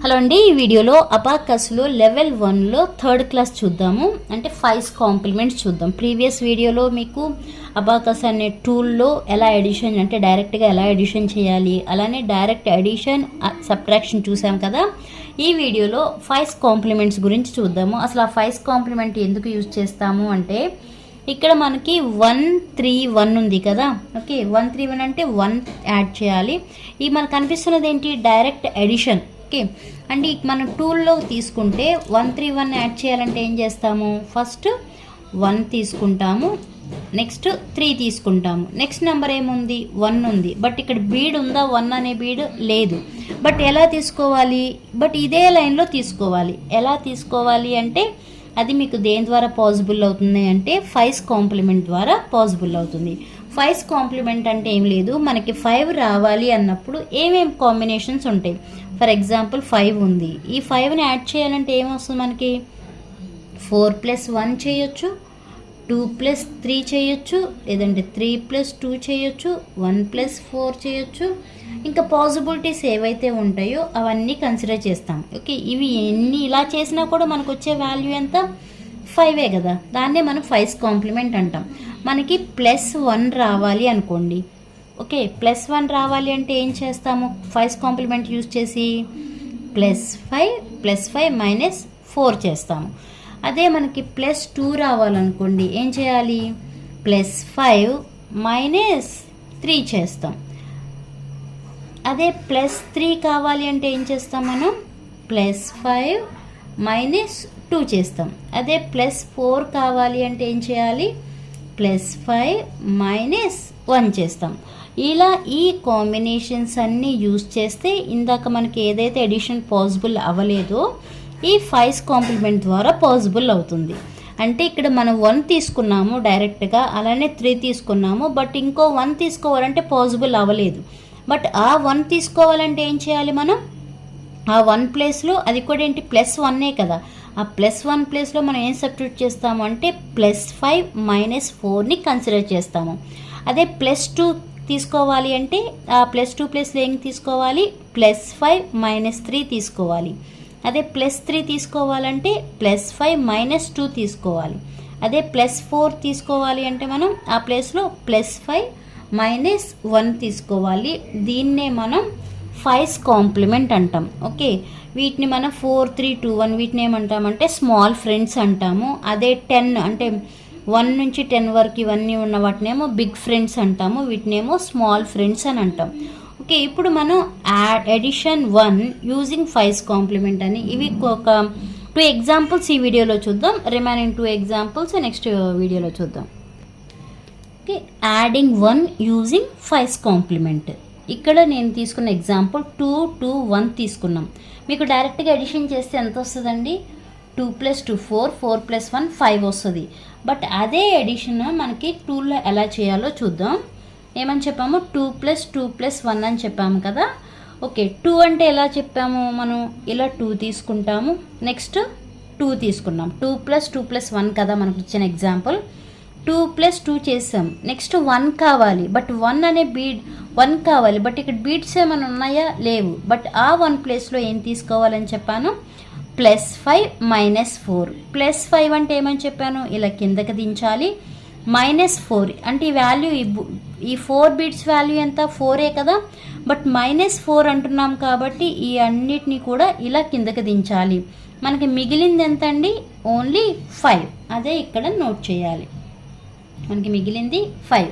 Hello అండి, ఈ వీడియోలో అబాకస్లో లెవెల్ 1లో థర్డ్ క్లాస్ చూద్దాము. అంటే 5 కాంప్లిమెంట్స్ చూద్దాం. ప్రీవియస్ వీడియోలో మీకు అబాకస్ అనే టూల్లో ఎలా ఎడిషన్ అంటే డైరెక్ట్గా ఎలా ఎడిషన్ చేయాలి, అలానే డైరెక్ట్ ఎడిషన్ సబ్ట్రాక్షన్ చూసాం కదా. ఈ వీడియోలో 5 కాంప్లిమెంట్స్ గురించి చూద్దాము. అసలు ఆ 5 కాంప్లిమెంట్ ఎందుకు యూజ్ చేస్తాము అంటే ఇక్కడ మనకి 131 ఉంది కదా. ఓకే, 131 అంటే 1 యాడ్ చేయాలి. ఈ మనకు కనిపిస్తున్నది ఏంటి? Direct edition. ఓకే, అంటే మన టూల్లో తీసుకుంటే 131 యాడ్ చేయాలంటే ఏం చేస్తాము? ఫస్ట్ 1 తీసుకుంటాము, నెక్స్ట్ 3 తీసుకుంటాము. నెక్స్ట్ నెంబర్ ఏముంది? 1 ఉంది. బట్ ఇక్కడ బీడ్ ఉందా? 1 అనే బీడ్ లేదు. బట్ ఎలా తీసుకోవాలి? బట్ ఇదే లైన్లో తీసుకోవాలి. ఎలా తీసుకోవాలి అంటే అది మీకు దేని ద్వారా పాసిబుల్ అవుతుంది అంటే 5 కాంప్లిమెంట్ ద్వారా పాసిబుల్ అవుతుంది. 5 కాంప్లిమెంట్ అంటే ఏం లేదు, మనకి 5 రావాలి అన్నప్పుడు ఏమేమి కాంబినేషన్స్ ఉంటాయి. ఫర్ ఎగ్జాంపుల్ 5 ఉంది. ఈ 5ని యాడ్ చేయాలంటే ఏమొస్తుంది మనకి? 4+1 చేయొచ్చు, 2+3 చేయొచ్చు, లేదంటే 3+2 చేయొచ్చు, 1+4 చేయొచ్చు. ఇంకా పాసిబిలిటీస్ ఏవైతే ఉంటాయో అవన్నీ కన్సిడర్ చేస్తాం. ఓకే, ఇవి ఎన్ని ఇలా చేసినా కూడా మనకు వచ్చే వాల్యూ ఎంత? 5 కదా. దాన్నే మనం 5 కాంప్లిమెంట్ అంటాం. మనకి +1 రావాలి అనుకోండి. ఓకే, +1 రావాలి అంటే ఏం చేస్తాము? 5 కాంప్లిమెంట్ యూజ్ చేసి +5 -4 చేస్తాము. అదే మనకి +2 రావాలనుకోండి ఏం చేయాలి? +5 -3 చేస్తాం. అదే +3 కావాలి అంటే ఏం చేస్తాం మనం? +5 -2 చేస్తాం. అదే +4 కావాలి అంటే ఏం చేయాలి? +5 -1 చేస్తాం. ఇలా ఈ కాంబినేషన్స్ అన్నీ యూజ్ చేస్తే ఇందాక మనకి ఏదైతే ఎడిషన్ పాసిబుల్ అవ్వలేదో ఈ 5 కాంప్లిమెంట్ ద్వారా పాసిబుల్ అవుతుంది. అంటే ఇక్కడ మనం 1 తీసుకున్నాము డైరెక్ట్గా, అలానే 3 తీసుకున్నాము. బట్ ఇంకో 1 తీసుకోవాలంటే పాసిబుల్ అవ్వలేదు. బట్ ఆ 1 తీసుకోవాలంటే ఏం చేయాలి మనం? ఆ 1 ప్లేస్లో అది కూడా ఏంటి? +1 కదా. ఆ +1 ప్లేస్లో మనం ఏం సబ్స్టిట్యూట్ చేస్తాము అంటే +5 -4ని కన్సిడర్ చేస్తాము. అదే +2 తీసుకోవాలి అంటే ఆ +2 ప్లేస్లో ఏం తీసుకోవాలి? +5 -3 తీసుకోవాలి. అదే +3 తీసుకోవాలంటే +5 -2 తీసుకోవాలి. అదే +4 తీసుకోవాలి అంటే మనం ఆ ప్లేస్లో +5 -1 తీసుకోవాలి. దీన్నే మనం 5 కాంప్లిమెంట్ అంటాం. ఓకే, వీటిని మనం 4, 3, 2, 1 వీటిని ఏమంటామంటే స్మాల్ ఫ్రెండ్స్ అంటాము. అదే 10 అంటే 1 నుంచి 10 వరకు ఇవన్నీ ఉన్న వాటినేమో బిగ్ ఫ్రెండ్స్ అంటాము. వీటినేమో స్మాల్ ఫ్రెండ్స్ అని అంటాం. ఓకే, ఇప్పుడు మనం ఎడిషన్ 1 యూజింగ్ 5 కాంప్లిమెంట్ అని ఇవి ఒక 2 ఎగ్జాంపుల్స్ ఈ వీడియోలో చూద్దాం. రిమైనింగ్ 2 ఎగ్జాంపుల్స్ నెక్స్ట్ వీడియోలో చూద్దాం. Okay, adding 1 using 5 complement. ఇక్కడ నేను తీసుకున్న ఎగ్జాంపుల్ 2, 2, 1 తీసుకున్నాం. మీకు డైరెక్ట్గా ఎడిషన్ చేస్తే ఎంత వస్తుందండి? 2 + 2 4, 4 + 1 5 వస్తుంది. బట్ అదే ఎడిషన్ మనకి 2లో ఎలా చేయాలో చూద్దాం. ఏమని చెప్పాము? 2 + 2 + 1 అని చెప్పాము కదా. ఓకే, 2 అంటే ఎలా చెప్పాము మనం? ఇలా 2 తీసుకుంటాము, నెక్స్ట్ 2 తీసుకున్నాం. 2 + 2 + 1 కదా మనకు ఇచ్చిన ఎగ్జాంపుల్. 2 + 2 చేసాం, నెక్స్ట్ 1 కావాలి. బట్ 1 అనే బీడ్ 1 కావాలి. బట్ ఇక్కడ బీడ్స్ ఏమైనా ఉన్నాయా? లేవు. బట్ ఆ 1 ప్లేస్లో ఏం తీసుకోవాలని చెప్పాను? +5 -4. +5 అంటే ఏమని చెప్పాను? ఇలా కిందకి దించాలి. -4 అంటే ఈ వాల్యూ ఈ 4 బీట్స్ వాల్యూ ఎంత? 4 కదా. బట్ -4 అంటున్నాం కాబట్టి ఈ అన్నిటినీ కూడా ఇలా కిందకి దించాలి. మనకి మిగిలింది ఎంత అండి? ఓన్లీ 5. అదే ఇక్కడ నోట్ చేయాలి. మనకి మిగిలింది 5.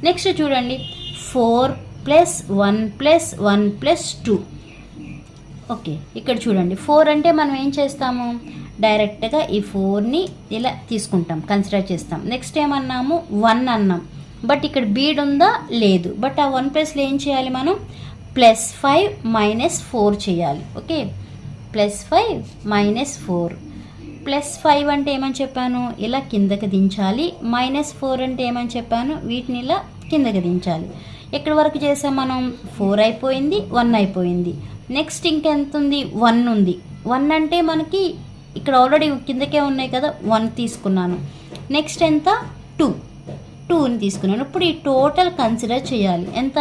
నెక్స్ట్ చూడండి, 4 + 1 + 1 + 2. ఓకే, ఇక్కడ చూడండి 4 అంటే మనం ఏం చేస్తాము? డైరెక్ట్గా ఈ 4ని ఇలా తీసుకుంటాం, కన్సిడర్ చేస్తాం. నెక్స్ట్ ఏమన్నాము? 1 అన్నాం. బట్ ఇక్కడ బీడ్ ఉందా? లేదు. బట్ ఆ 1 ప్లేస్లో ఏం చేయాలి మనం? +5 -4 చేయాలి. ఓకే, +5 -4. +5 అంటే ఏమని చెప్పాను? ఇలా కిందకి దించాలి. -4 అంటే ఏమని చెప్పాను? వీటిని ఇలా కిందకి దించాలి. ఎక్కడి వరకు చేసాం మనం? 4 అయిపోయింది, 1 అయిపోయింది. నెక్స్ట్ ఇంకెంత ఉంది? 1 ఉంది. 1 అంటే మనకి ఇక్కడ ఆల్రెడీ కిందకే ఉన్నాయి కదా. 1 తీసుకున్నాను. నెక్స్ట్ ఎంత? 2ని తీసుకున్నాను. ఇప్పుడు ఈ టోటల్ కన్సిడర్ చేయాలి. ఎంత?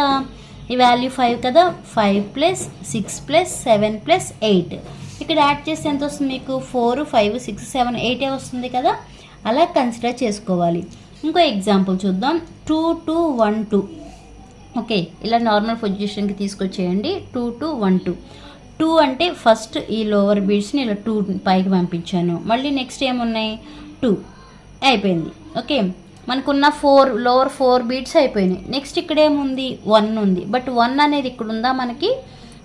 ఈ వాల్యూ 5 కదా, 5 ప్లస్ 6 ప్లస్ 7 ప్లస్ 8. ఇక్కడ యాడ్ చేస్తే ఎంత వస్తుంది మీకు? 4 5 6 7 8 వస్తుంది కదా. అలా కన్సిడర్ చేసుకోవాలి. ఇంకో ఎగ్జాంపుల్ చూద్దాం. 2 2 1 2. ఓకే, ఇలా నార్మల్ పొజిషన్కి తీసుకొచ్చేయండి. 2 2 1 2. 2 అంటే ఫస్ట్ ఈ లోవర్ బీడ్స్ని ఇలా 2 పైకి పంపించాను. మళ్ళీ నెక్స్ట్ ఏమున్నాయి? 2 అయిపోయింది. ఓకే, మనకున్న 4 లోవర్ 4 బీడ్స్ అయిపోయినాయి. నెక్స్ట్ ఇక్కడ ఏముంది? 1 ఉంది. బట్ 1 అనేది ఇక్కడ ఉందా? మనకి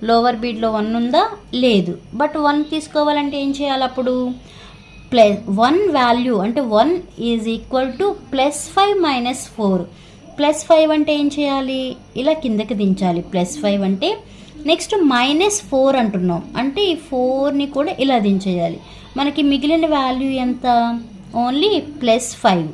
లోవర్ బీడ్లో 1 ఉందా? లేదు. బట్ 1 తీసుకోవాలంటే ఏం చేయాలి? అప్పుడు ప్లస్ 1 వాల్యూ అంటే 1 ఈజ్ ఈక్వల్ టు +5 - 4. +5 అంటే ఏం చేయాలి? ఇలా కిందకి దించాలి. +5 అంటే నెక్స్ట్ -4 అంటున్నాం, అంటే ఈ 4ని కూడా ఇలా దించేయాలి. మనకి మిగిలిన వాల్యూ ఎంత? ఓన్లీ +5.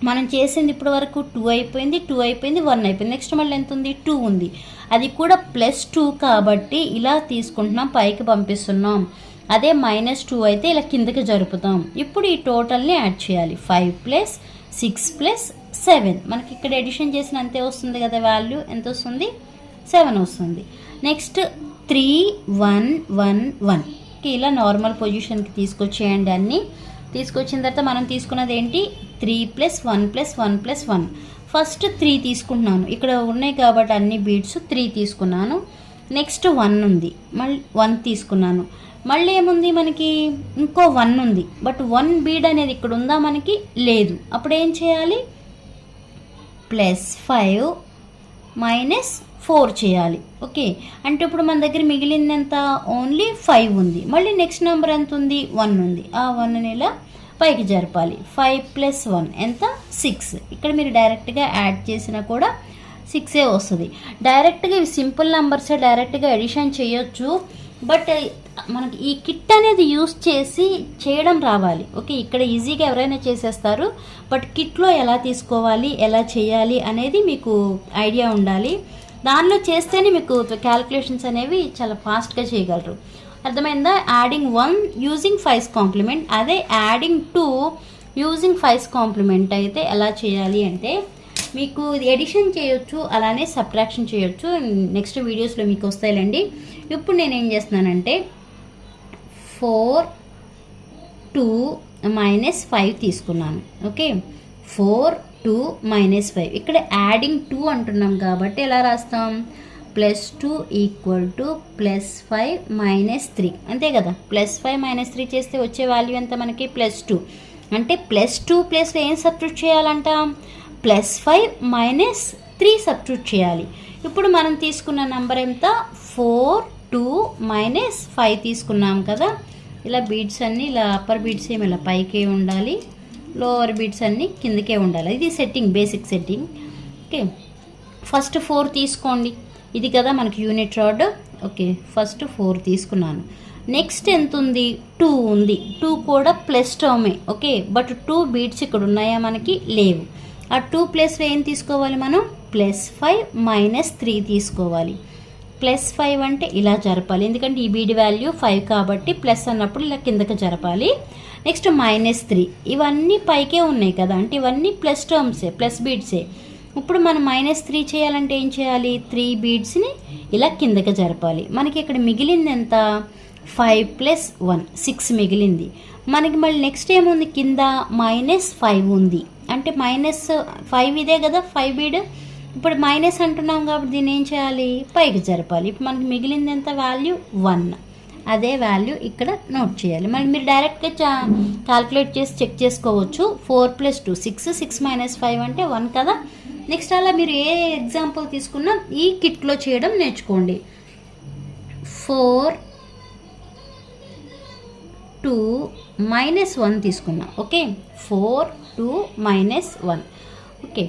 మనం చేసింది ఇప్పటి వరకు 2 అయిపోయింది, 2 అయిపోయింది, 1 అయిపోయింది. నెక్స్ట్ మళ్ళీ ఎంత ఉంది? 2 ఉంది. అది కూడా +2 కాబట్టి ఇలా తీసుకుంటున్నాం, పైకి పంపిస్తున్నాం. అదే -2 అయితే ఇలా కిందకి జరుపుతాం. ఇప్పుడు ఈ టోటల్ని యాడ్ చేయాలి. 5 + 6 + 7. మనకి ఇక్కడ ఎడిషన్ చేసిన అంతే వస్తుంది కదా, వాల్యూ ఎంత వస్తుంది? 7 వస్తుంది. నెక్స్ట్ 3 1 1 1. ఇలా నార్మల్ పొజిషన్కి తీసుకొచ్చేయండి. అన్నీ తీసుకొచ్చిన తర్వాత మనం తీసుకున్నది ఏంటి? 3 + 1 + 1 + 1. ఫస్ట్ 3 తీసుకుంటున్నాను. ఇక్కడ ఉన్నాయి కాబట్టి అన్ని బీడ్స్ 3 తీసుకున్నాను. నెక్స్ట్ 1 ఉంది, మళ్ళీ 1 తీసుకున్నాను. మళ్ళీ ఏముంది మనకి? ఇంకో 1 ఉంది. బట్ 1 బీడ్ అనేది ఇక్కడ ఉందా? మనకి లేదు. అప్పుడు ఏం చేయాలి? +5 - 4 చేయాలి. ఓకే, అంటే ఇప్పుడు మన దగ్గర మిగిలింది ఎంత? ఓన్లీ 5 ఉంది. మళ్ళీ నెక్స్ట్ నెంబర్ ఎంత ఉంది? 1 ఉంది. ఆ 1ని ఇలా పైకి జరపాలి. 5 + 1 ఎంత? 6. ఇక్కడ మీరు డైరెక్ట్గా యాడ్ చేసినా కూడా 6 వస్తుంది. డైరెక్ట్గా ఇవి సింపుల్ నెంబర్సే, డైరెక్ట్గా ఎడిషన్ చేయొచ్చు. బట్ మనకి ఈ కిట్ అనేది యూస్ చేసి చేయడం రావాలి. ఓకే, ఇక్కడ ఈజీగా ఎవరైనా చేసేస్తారు. బట్ కిట్లో ఎలా తీసుకోవాలి, ఎలా చేయాలి అనేది మీకు ఐడియా ఉండాలి. దానిలో చేస్తేనే మీకు క్యాలిక్యులేషన్స్ అనేవి చాలా ఫాస్ట్గా చేయగలరు. అర్థమైందా? Adding 1 using 5's complement. అదే యాడింగ్ 2 యూజింగ్ 5's కాంప్లిమెంట్ అయితే ఎలా చేయాలి అంటే మీకు ఎడిషన్ చేయొచ్చు, అలానే సబ్ట్రాక్షన్ చేయొచ్చు. నెక్స్ట్ వీడియోస్లో మీకు వస్తాయిలేండి. ఇప్పుడు నేను ఏం చేస్తున్నానంటే 4 2 - 5 తీసుకున్నాను. ఓకే, 4 2 - 5. ఇక్కడ యాడింగ్ 2 అంటున్నాం కాబట్టి ఎలా రాస్తాం? +2 = +5 - 3. అంతే కదా. +5 - 3 చేస్తే వచ్చే వాల్యూ ఎంత మనకి? +2. అంటే +2 ప్లేస్లో ఏం సబ్స్టిట్యూట్ చేయాలంట? +5 - 3 సబ్స్టిట్యూట్ చేయాలి. ఇప్పుడు మనం తీసుకున్న నెంబర్ ఎంత? 4 2 - 5 తీసుకున్నాం కదా. ఇలా బీడ్స్ అన్నీ ఇలా అప్పర్ బీడ్స్ ఏమి ఇలా పైకే ఉండాలి, లోవర్ బీడ్స్ అన్నీ కిందకే ఉండాలి. ఇది setting, basic setting. Okay, first 4 తీసుకోండి. ఇది కదా మనకి యూనిట్ రాడ్. ఓకే, ఫస్ట్ 4 తీసుకున్నాను. నెక్స్ట్ ఎంత ఉంది? 2 ఉంది. 2 కూడా ప్లస్ టర్మే. ఓకే, బట్ 2 బీడ్స్ ఇక్కడ ఉన్నాయా? మనకి లేవు. ఆ 2 ప్లేస్లో ఏం తీసుకోవాలి మనం? +5 - 3 తీసుకోవాలి. +5 అంటే ఇలా జరపాలి, ఎందుకంటే ఈ బీడ్ వాల్యూ 5 కాబట్టి ప్లస్ అన్నప్పుడు ఇలా కిందకి జరపాలి. నెక్స్ట్ -3. ఇవన్నీ పైకే ఉన్నాయి కదా, అంటే ఇవన్నీ ప్లస్ టర్మ్సే, ప్లస్ బీడ్సే. ఇప్పుడు మనం -3 చేయాలంటే ఏం చేయాలి? 3 బీడ్స్ని ఇలా కిందకి జరపాలి. మనకి ఇక్కడ మిగిలింది ఎంత? 5 + 1 6 మిగిలింది మనకి. మళ్ళీ నెక్స్ట్ ఏముంది? కింద -5 ఉంది. అంటే -5 ఇదే కదా 5 బీడ్. ఇప్పుడు మైనస్ అంటున్నాం కాబట్టి దీన్ని ఏం చేయాలి? పైకి జరపాలి. ఇప్పుడు మనకి మిగిలింది ఎంత? వాల్యూ 1. అదే వాల్యూ ఇక్కడ నోట్ చేయాలి. మరి మీరు డైరెక్ట్గా క్యాల్కులేట్ చేసి చెక్ చేసుకోవచ్చు. 4 + 2 6, 6 - 5 అంటే 1 కదా. నెక్స్ట్ అలా మీరు ఏ ఎగ్జాంపుల్ తీసుకున్నా ఈ కిట్లో చేయడం నేర్చుకోండి. 4 2 - 1 తీసుకున్నా. ఓకే, 4 2 - 1. ఓకే,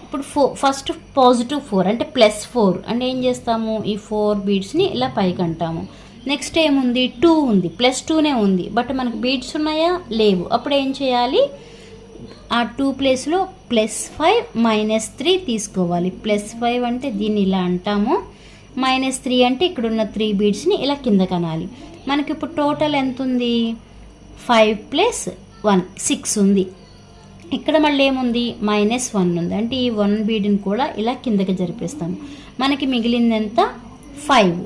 ఇప్పుడు ఫస్ట్ +4 అంటే +4 అంటే ఏం చేస్తాము? ఈ 4 బీడ్స్ని ఇలా పైకి అంటాము. నెక్స్ట్ ఏముంది? 2 ఉంది, +2నే ఉంది, బట్ మనకు బీడ్స్ ఉన్నాయా? లేవు. అప్పుడు ఏం చేయాలి? ఆ 2 ప్లేస్లో +5 - 3 తీసుకోవాలి. +5 అంటే దీన్ని ఇలా అంటాము, -3 అంటే ఇక్కడున్న 3 బీడ్స్ని ఇలా కింద కనాలి. మనకి ఇప్పుడు టోటల్ ఎంత ఉంది? 5 + 1 6 ఉంది. ఇక్కడ మళ్ళీ ఏముంది -1 ఉంది, అంటే ఈ 1 బీడ్ని కూడా ఇలా కిందకి జరిపిస్తాము. మనకి మిగిలింది ఎంత 5.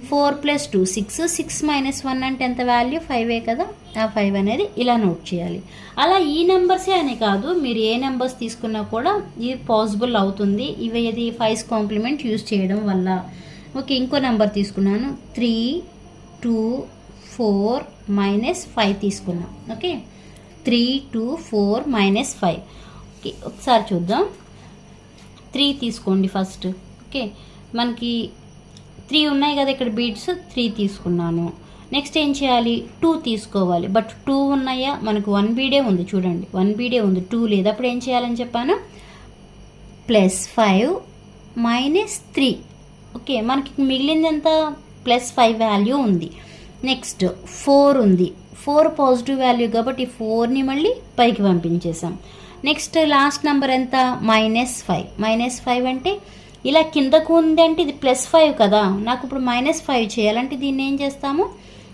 4 + 2 6, 6 - 1 అంటే ఎంత వాల్యూ 5 కదా. ఆ 5 అనేది ఇలా నోట్ చేయాలి. అలా ఈ నెంబర్సే అని కాదు, మీరు ఏ నెంబర్స్ తీసుకున్నా కూడా ఇది పాసిబుల్ అవుతుంది. ఇవి ఇది 5's కాంప్లిమెంట్ యూజ్ చేయడం వల్ల. ఓకే, ఇంకో నెంబర్ తీసుకున్నాను 3, 2, 4 - 5 తీసుకున్నాం. ఓకే, 3, 2, 4 - 5. ఓకే, ఒకసారి చూద్దాం. 3 తీసుకోండి ఫస్ట్. ఓకే, మనకి 3 ఉన్నాయి కదా ఇక్కడ బీడ్స్, 3 తీసుకున్నాను. నెక్స్ట్ ఏం చేయాలి 2 తీసుకోవాలి. బట్ 2 ఉన్నాయా, మనకు 1 బీడే ఉంది చూడండి, 1 బీడే ఉంది, 2 లేదు. అప్పుడు ఏం చేయాలని చెప్పాను +5 - 3. ఓకే, మనకి మిగిలింది ఎంత +5 వాల్యూ ఉంది. నెక్స్ట్ 4 ఉంది, 4 పాజిటివ్ వాల్యూ కాబట్టి 4ని మళ్ళీ పైకి పంపించేసాం. నెక్స్ట్ లాస్ట్ నెంబర్ ఎంత -5. -5 అంటే ఇలా కిందకు ఉంది, అంటే ఇది +5 కదా. నాకు ఇప్పుడు -5 చేయాలంటే దీన్ని ఏం చేస్తాము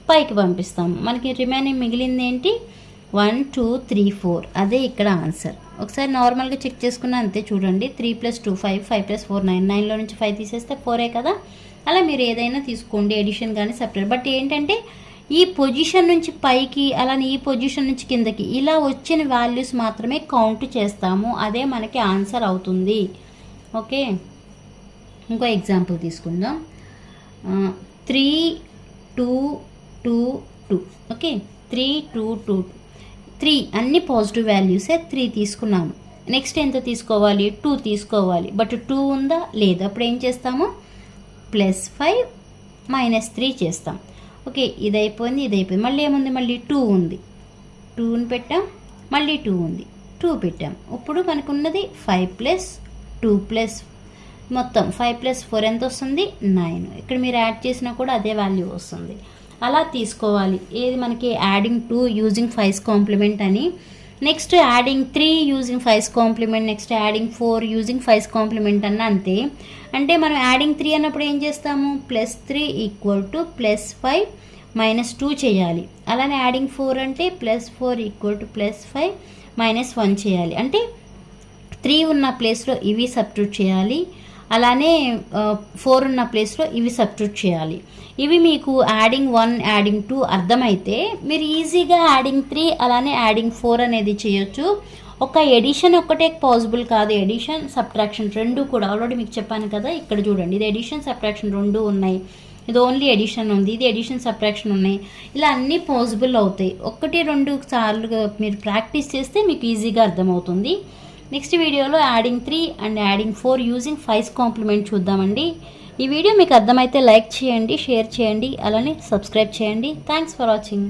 పైకి పంపిస్తాము. మనకి రిమైనింగ్ మిగిలింది ఏంటి 1, 2, 3, 4. అదే ఇక్కడ ఆన్సర్. ఒకసారి నార్మల్గా చెక్ చేసుకున్నా అంతే. చూడండి 3 + 2 5, 5 + 4 9, 9లో నుంచి 5 తీసేస్తే 4 కదా. అలా మీరు ఏదైనా తీసుకోండి, ఎడిషన్ కానీ సపరేట్. బట్ ఏంటంటే ఈ పొజిషన్ నుంచి పైకి, అలానే ఈ పొజిషన్ నుంచి కిందకి ఇలా వచ్చిన వాల్యూస్ మాత్రమే కౌంట్ చేస్తాము. అదే మనకి ఆన్సర్ అవుతుంది. ఓకే, ఇంకో ఎగ్జాంపుల్ తీసుకుందాం. 3, 2, 2, 2. ఓకే, 3, 2, 2, 3 అన్ని పాజిటివ్ వాల్యూసే. 3 తీసుకున్నాము. నెక్స్ట్ ఎంత తీసుకోవాలి 2 తీసుకోవాలి. బట్ 2 ఉందా లేదు. అప్పుడు ఏం చేస్తాము +5 - 3 చేస్తాం. ఓకే, ఇది అయిపోయింది, ఇది అయిపోయింది. మళ్ళీ ఏముంది, మళ్ళీ 2 ఉంది, 2ని పెట్టాం. మళ్ళీ 2 ఉంది, 2 పెట్టాం. ఇప్పుడు మనకు ఉన్నది 5 + 2 మొత్తం 5 + 4 ఎంత వస్తుంది 9. ఇక్కడ మీరు యాడ్ చేసినా కూడా అదే వాల్యూ వస్తుంది. అలా తీసుకోవాలి. ఏది మనకి యాడింగ్ 2 యూజింగ్ 5's కాంప్లిమెంట్ అని. Next adding 3 using 5's complement. Next adding 4 using 5's complement అన్న అంతే. అంటే మనం యాడింగ్ 3 అన్నప్పుడు ఏం చేస్తాము +3 = +5 - 2 చేయాలి. అలానే యాడింగ్ 4 అంటే +4 = +5 - 1 చేయాలి. అంటే 3 ఉన్న ప్లేస్లో ఇవి సబ్స్టిట్యూట్ చేయాలి. అలానే 4 ఉన్న ప్లేస్లో ఇవి సబ్స్టిట్యూట్ చేయాలి. ఇవి మీకు యాడింగ్ 1 యాడింగ్ 2 అర్థమైతే మీరు ఈజీగా యాడింగ్ 3 అలానే యాడింగ్ 4 అనేది చేయొచ్చు. ఒక ఎడిషన్ ఒక్కటే పాసిబుల్ కాదు, ఎడిషన్ సబ్ట్రాక్షన్ రెండు కూడా. ఆల్రెడీ మీకు చెప్పాను కదా, ఇక్కడ చూడండి ఇది ఎడిషన్ సబ్ట్రాక్షన్ రెండు ఉన్నాయి. ఇది ఓన్లీ ఎడిషన్ ఉంది, ఇది ఎడిషన్ సబ్ట్రాక్షన్ ఉన్నాయి. ఇలా అన్నీ పాసిబుల్ అవుతాయి. 1, 2 సార్లు మీరు ప్రాక్టీస్ చేస్తే మీకు ఈజీగా అర్థమవుతుంది. నెక్స్ట్ వీడియోలో adding 3 and adding 4 using 5's complement చూద్దామండి. ఈ వీడియో మీకు అర్థమైతే లైక్ చేయండి, షేర్ చేయండి, అలానే సబ్స్క్రైబ్ చేయండి. Thanks for watching.